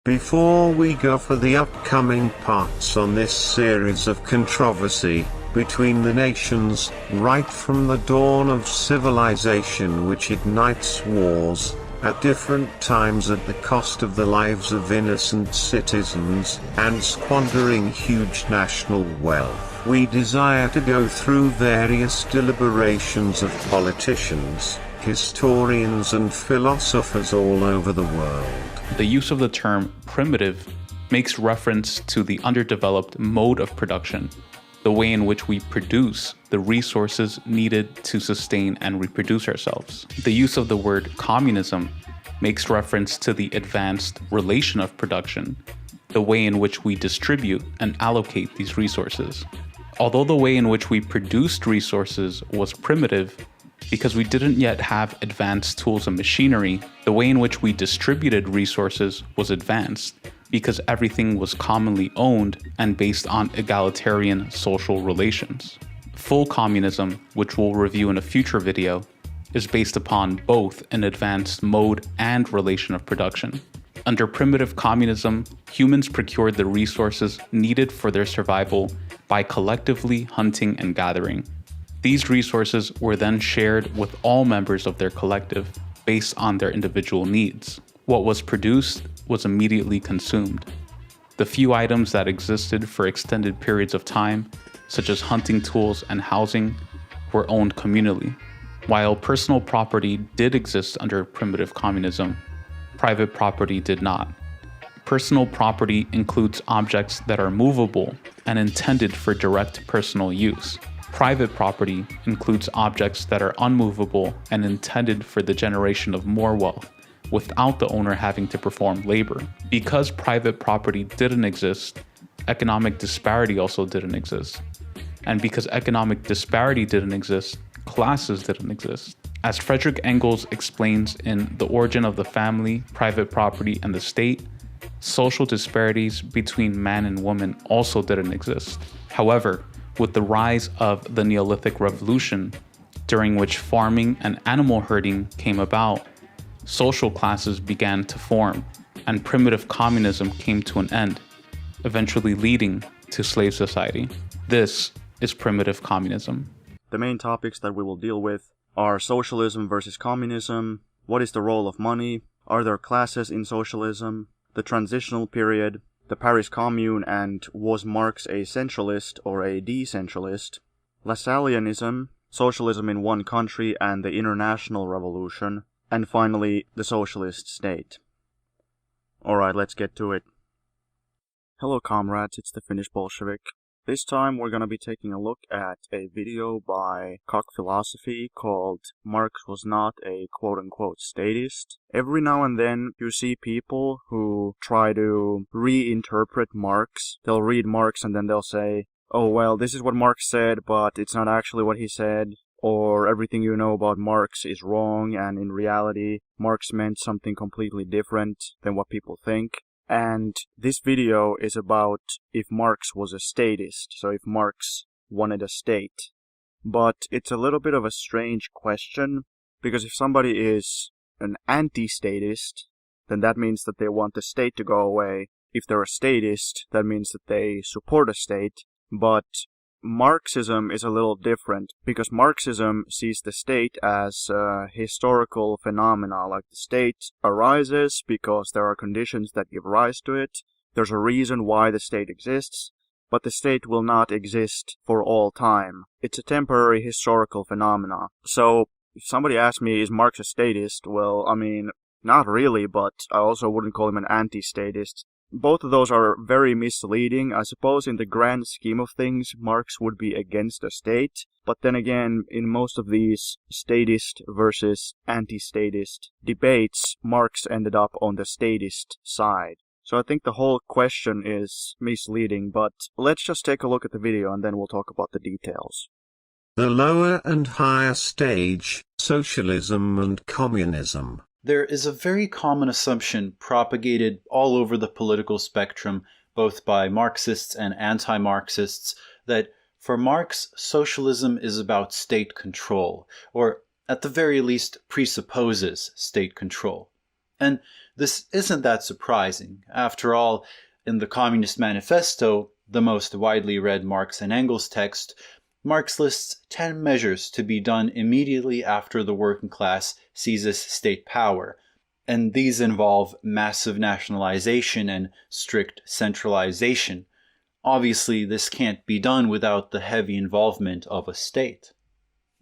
Before we go for the upcoming parts on this series of controversy between the nations, right from the dawn of civilization which ignites wars, at different times at the cost of the lives of innocent citizens, and squandering huge national wealth, we desire to go through various deliberations of politicians, historians and philosophers all over the world. The use of the term primitive makes reference to the underdeveloped mode of production, the way in which we produce the resources needed to sustain and reproduce ourselves. The use of the word communism makes reference to the advanced relation of production, the way in which we distribute and allocate these resources. Although the way in which we produced resources was primitive, because we didn't yet have advanced tools and machinery, the way in which we distributed resources was advanced, because everything was commonly owned and based on egalitarian social relations. Full communism, which we'll review in a future video, is based upon both an advanced mode and relation of production. Under primitive communism, humans procured the resources needed for their survival by collectively hunting and gathering. These resources were then shared with all members of their collective based on their individual needs. What was produced was immediately consumed. The few items that existed for extended periods of time, such as hunting tools and housing, were owned communally. While personal property did exist under primitive communism, private property did not. Personal property includes objects that are movable and intended for direct personal use. Private property includes objects that are unmovable and intended for the generation of more wealth, without the owner having to perform labor. Because private property didn't exist, economic disparity also didn't exist. And because economic disparity didn't exist, classes didn't exist. As Frederick Engels explains in The Origin of the Family, Private Property, and the State, social disparities between man and woman also didn't exist. However, with the rise of the Neolithic Revolution, during which farming and animal herding came about, social classes began to form, and primitive communism came to an end, eventually leading to slave society. This is primitive communism. The main topics that we will deal with are socialism versus communism, what is the role of money, are there classes in socialism, the transitional period, the Paris Commune, and was Marx a centralist or a decentralist, Lassalleanism, socialism in one country and the international revolution, and finally, the socialist state. Alright, let's get to it. Hello comrades, it's the Finnish Bolshevik. This time we're gonna be taking a look at a video by Cock Philosophy called Marx Was Not a Quote-Unquote Statist. Every now and then you see people who try to reinterpret Marx. They'll read Marx and then they'll say, oh well, this is what Marx said, but it's not actually what he said. Or everything you know about Marx is wrong, and in reality, Marx meant something completely different than what people think. And this video is about if Marx was a statist, so if Marx wanted a state. But it's a little bit of a strange question, because if somebody is an anti-statist, then that means that they want the state to go away. If they're a statist, that means that they support a state. But Marxism is a little different, because Marxism sees the state as a historical phenomena, like the state arises because there are conditions that give rise to it. There's a reason why the state exists, but the state will not exist for all time. It's a temporary historical phenomena. So, if somebody asks me, is Marx a statist? Well, I mean, not really, but I also wouldn't call him an anti-statist. Both of those are very misleading. I suppose in the grand scheme of things, Marx would be against the state. But then again, in most of these statist versus anti-statist debates, Marx ended up on the statist side. So I think the whole question is misleading, but let's just take a look at the video and then we'll talk about the details. The lower and higher stage, socialism and communism. There is a very common assumption propagated all over the political spectrum, both by Marxists and anti-Marxists, that for Marx, socialism is about state control, or at the very least presupposes state control. And this isn't that surprising. After all, in the Communist Manifesto, the most widely read Marx and Engels text, Marx lists 10 measures to be done immediately after the working class seizes state power, and these involve massive nationalization and strict centralization. Obviously, this can't be done without the heavy involvement of a state.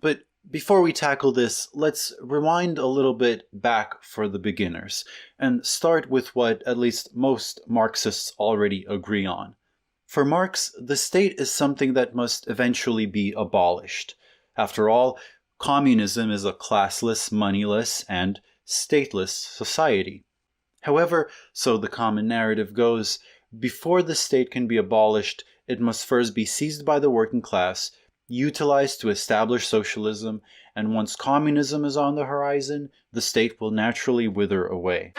But before we tackle this, let's rewind a little bit back for the beginners, and start with what at least most Marxists already agree on. For Marx, the state is something that must eventually be abolished. After all, communism is a classless, moneyless, and stateless society. However, so the common narrative goes, before the state can be abolished, it must first be seized by the working class, utilized to establish socialism, and once communism is on the horizon, the state will naturally wither away.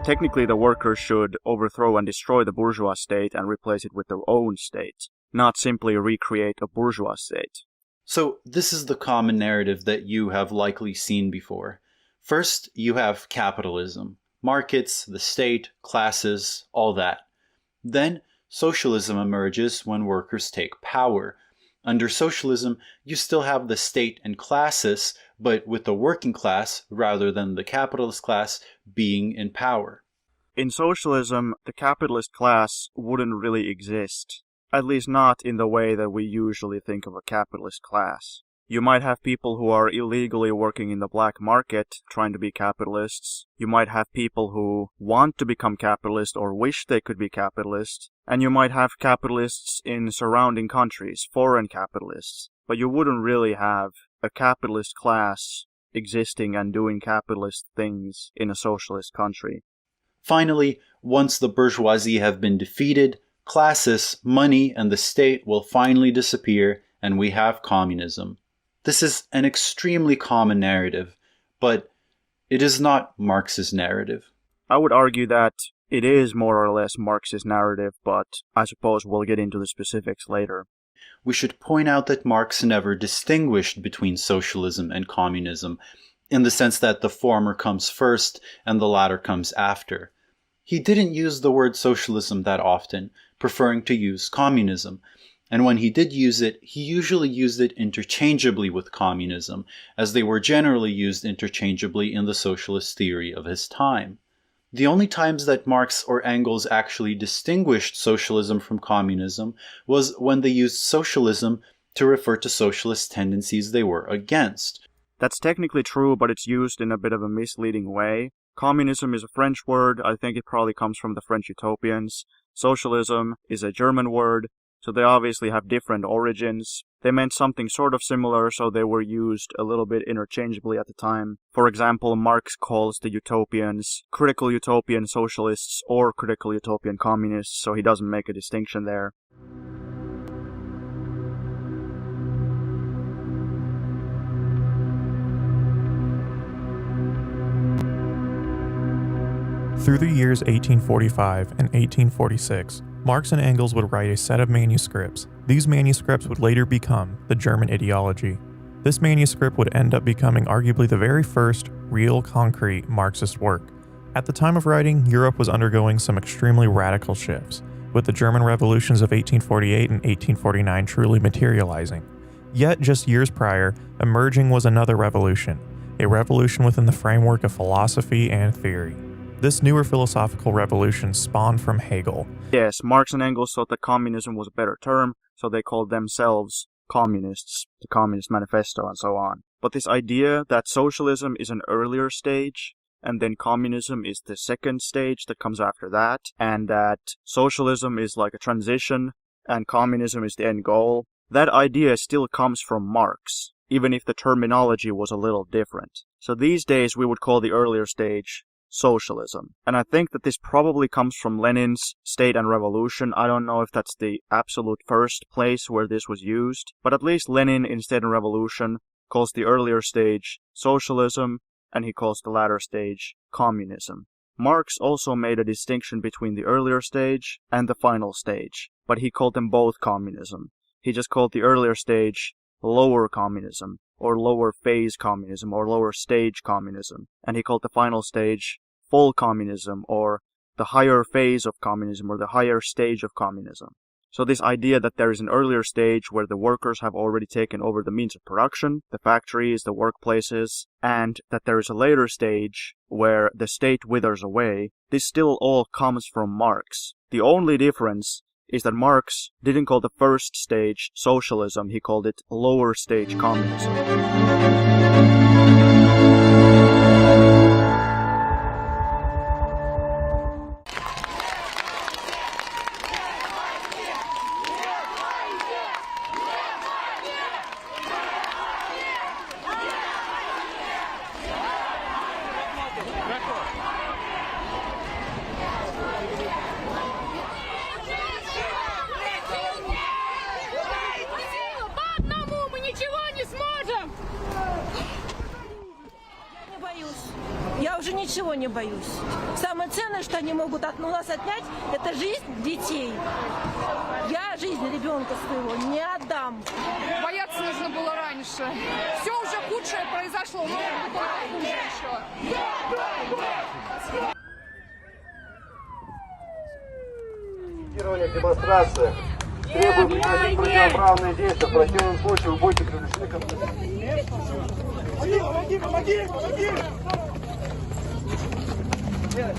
Technically, the workers should overthrow and destroy the bourgeois state and replace it with their own state, not simply recreate a bourgeois state. So this is the common narrative that you have likely seen before. First, you have capitalism, markets, the state, classes, all that. Then, socialism emerges when workers take power. Under socialism, you still have the state and classes, but with the working class, rather than the capitalist class, being in power. In socialism, the capitalist class wouldn't really exist, at least not in the way that we usually think of a capitalist class. You might have people who are illegally working in the black market trying to be capitalists. You might have people who want to become capitalist or wish they could be capitalist. And you might have capitalists in surrounding countries, foreign capitalists. But you wouldn't really have a capitalist class existing and doing capitalist things in a socialist country. Finally, once the bourgeoisie have been defeated, classes, money, and the state will finally disappear, and we have communism. This is an extremely common narrative, but it is not Marx's narrative. I would argue that it is more or less Marx's narrative, but I suppose we'll get into the specifics later. We should point out that Marx never distinguished between socialism and communism, in the sense that the former comes first and the latter comes after. He didn't use the word socialism that often, preferring to use communism. And when he did use it, he usually used it interchangeably with communism, as they were generally used interchangeably in the socialist theory of his time. The only times that Marx or Engels actually distinguished socialism from communism was when they used socialism to refer to socialist tendencies they were against. That's technically true, but it's used in a bit of a misleading way. Communism is a French word. I think it probably comes from the French utopians. Socialism is a German word. So they obviously have different origins. They meant something sort of similar, so they were used a little bit interchangeably at the time. For example, Marx calls the utopians critical utopian socialists or critical utopian communists, so he doesn't make a distinction there. Through the years 1845 and 1846, Marx and Engels would write a set of manuscripts. These manuscripts would later become the German ideology. This manuscript would end up becoming arguably the very first real concrete Marxist work. At the time of writing, Europe was undergoing some extremely radical shifts, with the German revolutions of 1848 and 1849 truly materializing. Yet, just years prior, emerging was another revolution, a revolution within the framework of philosophy and theory. This newer philosophical revolution spawned from Hegel. Yes, Marx and Engels thought that communism was a better term, so they called themselves communists, the Communist Manifesto and so on. But this idea that socialism is an earlier stage, and then communism is the second stage that comes after that, and that socialism is like a transition, and communism is the end goal, that idea still comes from Marx, even if the terminology was a little different. So these days we would call the earlier stage socialism. And I think that this probably comes from Lenin's State and Revolution. I don't know if that's the absolute first place where this was used, but at least Lenin in State and Revolution calls the earlier stage socialism, and he calls the latter stage communism. Marx also made a distinction between the earlier stage and the final stage, but he called them both communism. He just called the earlier stage lower communism, or lower phase communism, or lower stage communism, and he called the final stage full communism, or the higher phase of communism, or the higher stage of communism. So this idea that there is an earlier stage where the workers have already taken over the means of production, the factories, the workplaces, and that there is a later stage where the state withers away, this still all comes from Marx. The only difference is that Marx didn't call the first stage socialism, he called it lower stage communism. Я уже ничего не боюсь. Самое ценное, что они могут от нас отнять, это жизнь детей. Я жизнь ребенка своего не отдам. Бояться нужно было раньше. Все уже худшее произошло, но только хуже еще. Демонстрация. Требуем прекратить противоправные действия. В противном случае вы будете привлечены к ответственности. Помоги! Как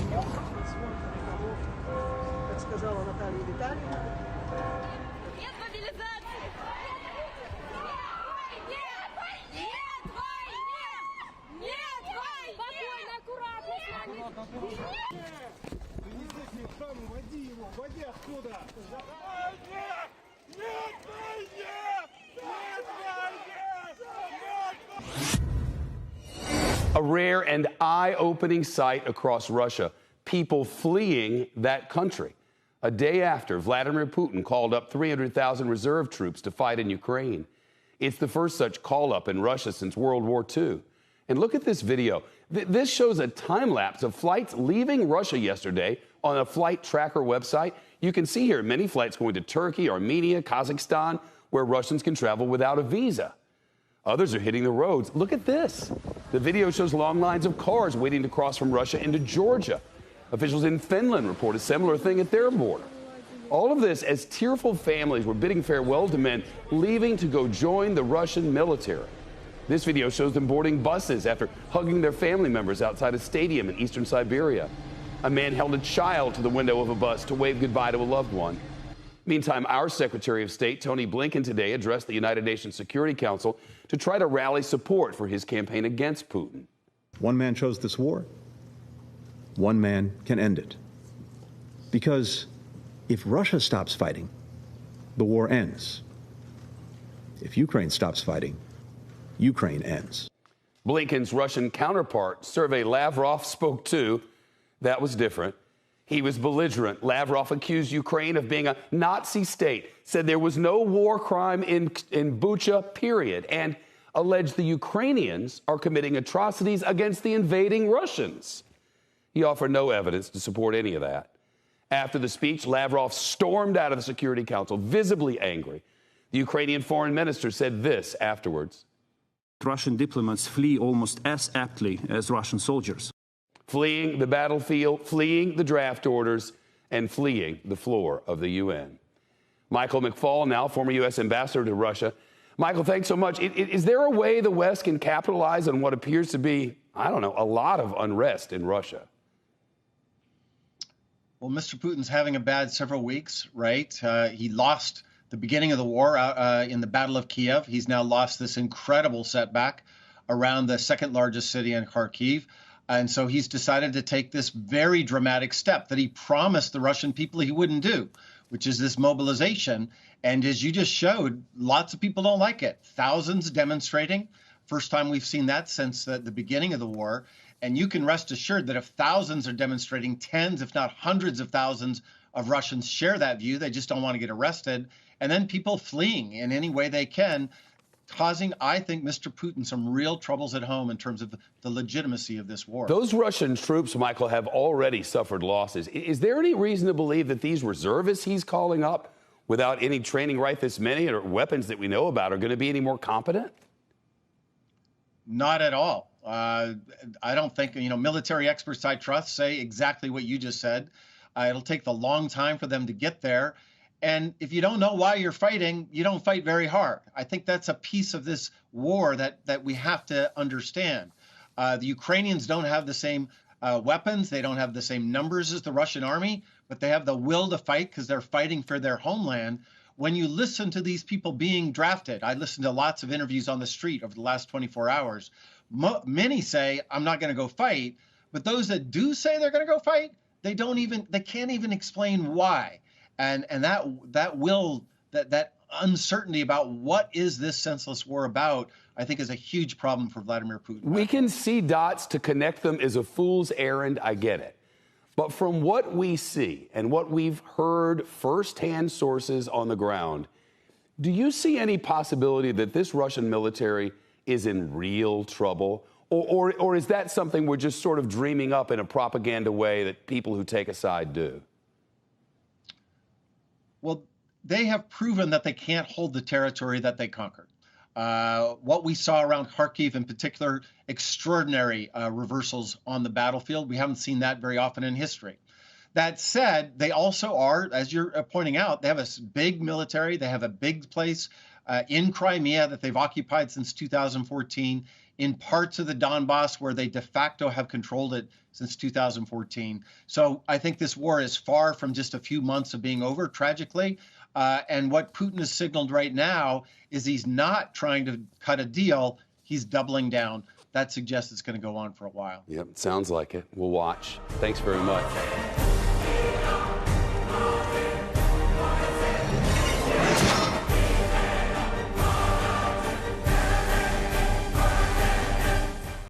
сказала Наталья Витальевна. Нет мобилизации! Нет войне! Нет войне! Спокойно, аккуратно с вами! Води его, води отсюда! A rare and eye-opening sight across Russia, people fleeing that country. A day after Vladimir Putin called up 300,000 reserve troops to fight in Ukraine. It's the first such call-up in Russia since World War II. And look at this video. This shows a time-lapse of flights leaving Russia yesterday on a flight tracker website. You can see here many flights going to Turkey, Armenia, Kazakhstan, where Russians can travel without a visa. Others are hitting the roads. Look at this. The video shows long lines of cars waiting to cross from Russia into Georgia. Officials in Finland report a similar thing at their border. All of this as tearful families were bidding farewell to men leaving to go join the Russian military. This video shows them boarding buses after hugging their family members outside a stadium in eastern Siberia. A man held a child to the window of a bus to wave goodbye to a loved one. Meantime, our Secretary of State, Tony Blinken, today addressed the United Nations Security Council to try to rally support for his campaign against Putin. One man chose this war. One man can end it. Because if Russia stops fighting, the war ends. If Ukraine stops fighting, Ukraine ends. Blinken's Russian counterpart, Sergei Lavrov, spoke too. That was different. He was belligerent. Lavrov accused Ukraine of being a Nazi state, said there was no war crime in Bucha, period, and alleged the Ukrainians are committing atrocities against the invading Russians. He offered no evidence to support any of that. After the speech, Lavrov stormed out of the Security Council, visibly angry. The Ukrainian foreign minister said this afterwards. Russian diplomats flee almost as aptly as Russian soldiers. Fleeing the battlefield, fleeing the draft orders, and fleeing the floor of the UN. Michael McFaul, now former U.S. ambassador to Russia. Michael, thanks so much. Is there a way the West can capitalize on what appears to be, I don't know, a lot of unrest in Russia? Well, Mr. Putin's having a bad several weeks, right? He lost the beginning of the war in the Battle of Kiev. He's now lost this incredible setback around the second largest city in Kharkiv. And so he's decided to take this very dramatic step that he promised the Russian people he wouldn't do, which is this mobilization. And as you just showed, lots of people don't like it. Thousands demonstrating. First time we've seen that since the beginning of the war. And you can rest assured that if thousands are demonstrating, tens, if not hundreds of thousands of Russians share that view. They just don't want to get arrested. And then people fleeing in any way they can, causing, I think, Mr. Putin some real troubles at home in terms of the legitimacy of this war. Those Russian troops, Michael, have already suffered losses. Is there any reason to believe that these reservists he's calling up, without any training right this minute or weapons that we know about, are going to be any more competent? Not at all. I don't think, military experts I trust say exactly what you just said. It'll take the long time for them to get there. And if you don't know why you're fighting, you don't fight very hard. I think that's a piece of this war that we have to understand. The Ukrainians don't have the same weapons. They don't have the same numbers as the Russian army, but they have the will to fight because they're fighting for their homeland. When you listen to these people being drafted, I listened to lots of interviews on the street over the last 24 hours. Many say, I'm not going to go fight. But those that do say they're going to go fight, they can't even explain why. And that uncertainty about what is this senseless war about, I think, is a huge problem for Vladimir Putin. We can see dots to connect them is a fool's errand. I get it. But from what we see and what we've heard firsthand sources on the ground, do you see any possibility that this Russian military is in real trouble? Or is that something we're just sort of dreaming up in a propaganda way that people who take a side do? Well, they have proven that they can't hold the territory that they conquered. What we saw around Kharkiv in particular, extraordinary reversals on the battlefield. We haven't seen that very often in history. That said, they also are, as you're pointing out, they have a big military. They have a big place in Crimea that they've occupied since 2014, in parts of the Donbass where they de facto have controlled it since 2014. So I think this war is far from just a few months of being over, tragically. And what Putin has signaled right now is he's not trying to cut a deal. He's doubling down. That suggests it's going to go on for a while. Yep, sounds like it. We'll watch. Thanks very much.